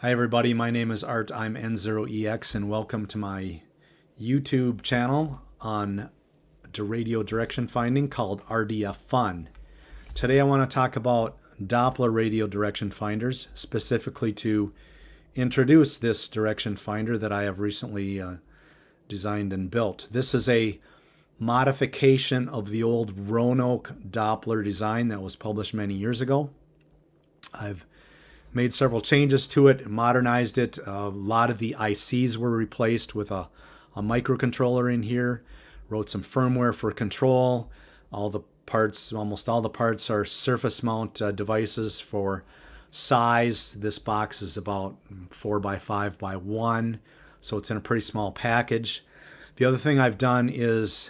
Hi everybody, my name is Art, I'm N0EX, and welcome to my YouTube channel on radio direction finding called RDF Fun. Today I want to talk about Doppler radio direction finders, specifically to introduce this direction finder that I have recently designed and built. This is a modification of the old Roanoke Doppler design that was published many years ago. I've made several changes to it, modernized it. A lot of the ICs were replaced with a microcontroller in here. Wrote some firmware for control. All the parts, almost all the parts, are surface mount devices for size. This box is about 4 by 5 by 1, so it's in a pretty small package. The other thing I've done is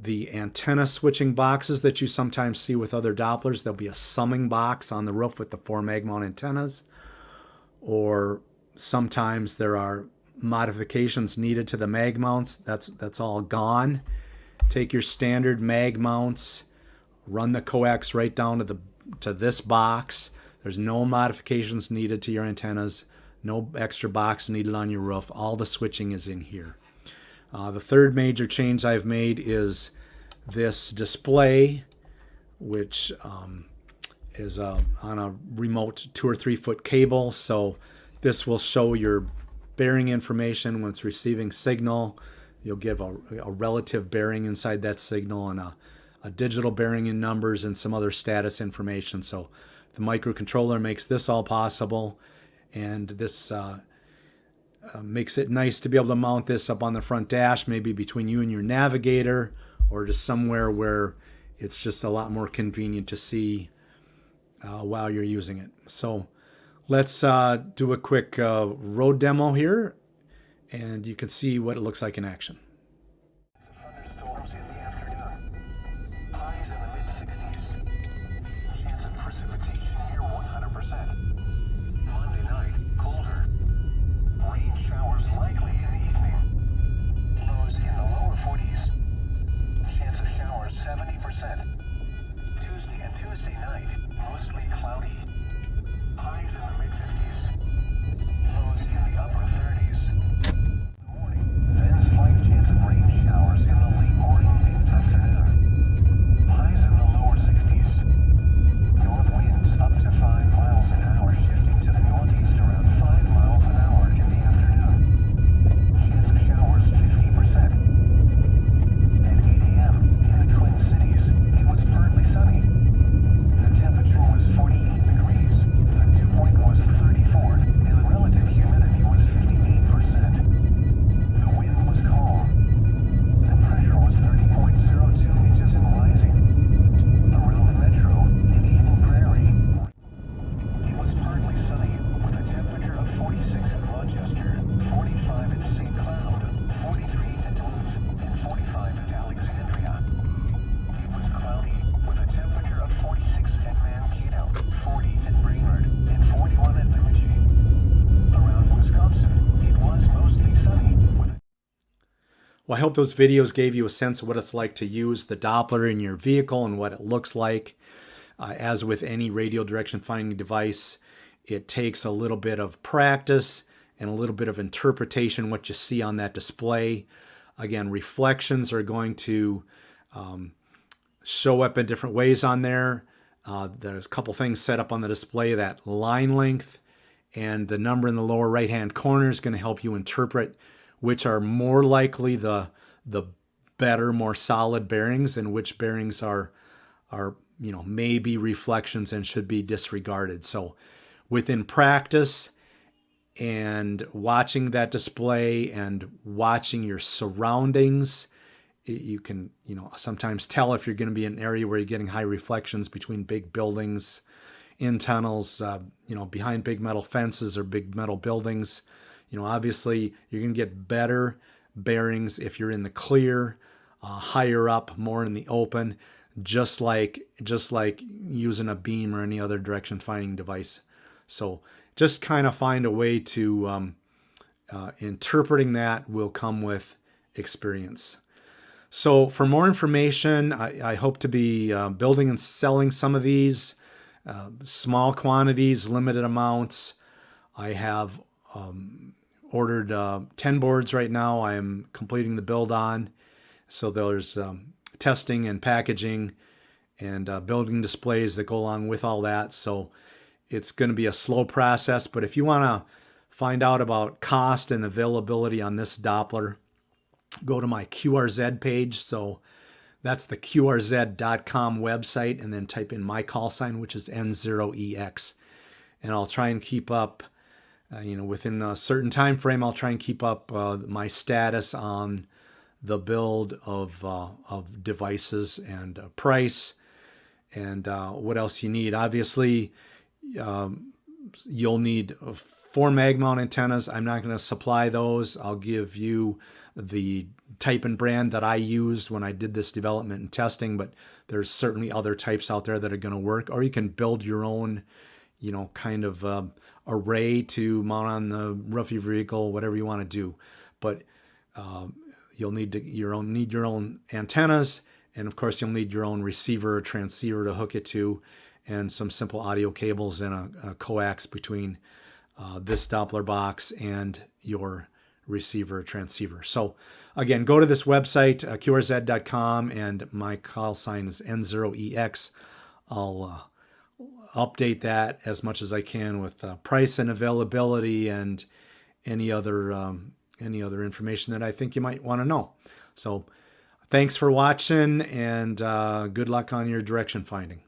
the antenna switching boxes that you sometimes see with other Dopplers. There'll be a summing box on the roof with the 4 mag mount antennas, or sometimes there are modifications needed to the mag mounts. That's all gone. Take your standard mag mounts, run the coax right down to this box. There's no modifications needed to your antennas, no extra box needed on your roof. All the switching is in here. The third major change I've made is this display, which is on a remote 2 or 3 foot cable. So this will show your bearing information when it's receiving signal. You'll give a relative bearing inside that signal and a digital bearing in numbers and some other status information. So the microcontroller makes this all possible, and this makes it nice to be able to mount this up on the front dash, maybe between you and your navigator, or just somewhere where it's just a lot more convenient to see while you're using it. So let's do a quick road demo here, and you can see what it looks like in action. Thunderstorms in the afternoon. Highs in the mid-60s. Chance of precipitation here 100%. Monday night, colder. Rain showers likely in the evening. Lows in the lower 40s. Chance of showers 70%. Tuesday and Tuesday night, mostly cloudy. Highs in the mid-50s. Lows in the upper 30s. Morning, then slight chance of rain showers in the late morning and afternoon. Highs in the lower 60s. North winds up to 5 miles an hour, shifting to the northeast around 5 miles an hour in the afternoon. Chance of showers 50%. At 8 a.m. in the Twin Cities, it was partly sunny. The temperature was 48 degrees, the dew point was 34, and the relative humidity was 58%. The wind was calm. The pressure was 30.02 inches and rising. Around the metro, in Eden Prairie, it was partly sunny, with a temperature of 46 in Rochester, 45 in St. Cloud, 43 at Duluth, and 45 at Alexandria. It was cloudy, with a temperature of 46 at Mankato, 40 at Brainerd, and 41 at Bemidji. Around Wisconsin, it was mostly sunny, with a Well, I hope those videos gave you a sense of what it's like to use the Doppler in your vehicle and what it looks like. As with any radio direction finding device, it takes a little bit of practice and a little bit of interpretation what you see on that display. Again, reflections are going to show up in different ways on there. There's a couple things set up on the display. That line length and the number in the lower right hand corner is going to help you interpret which are more likely the better, more solid bearings, and which bearings are maybe reflections and should be disregarded. So within practice and watching that display and watching your surroundings, you can sometimes tell if you're going to be in an area where you're getting high reflections between big buildings, in tunnels, behind big metal fences or big metal buildings. Obviously you're going to get better bearings if you're in the clear, higher up, more in the open, just like using a beam or any other direction finding device. So just kind of find a way to interpreting that will come with experience. So for more information, I hope to be building and selling some of these, small quantities, limited amounts. I have ordered 10 boards right now. I am completing the build on. So there's testing and packaging and building displays that go along with all that. So it's going to be a slow process. But if you want to find out about cost and availability on this Doppler, go to my QRZ page. So that's the QRZ.com website, and then type in my call sign, which is N0EX. And I'll try and keep up, within a certain time frame, I'll try and keep up my status on the build of devices and price and what else you need. Obviously, you'll need 4 mag mount antennas. I'm not going to supply those. I'll give you the type and brand that I used when I did this development and testing, but there's certainly other types out there that are going to work, or you can build your own, kind of array to mount on the roof of your vehicle, whatever you want to do. But you'll need your own antennas, and of course you'll need your own receiver or transceiver to hook it to, and some simple audio cables and a coax between this Doppler box and your receiver or transceiver. So again, go to this website, qrz.com, and my call sign is N0EX. I'll update that as much as I can with price and availability and any other information that I think you might want to know. So thanks for watching, and good luck on your direction finding.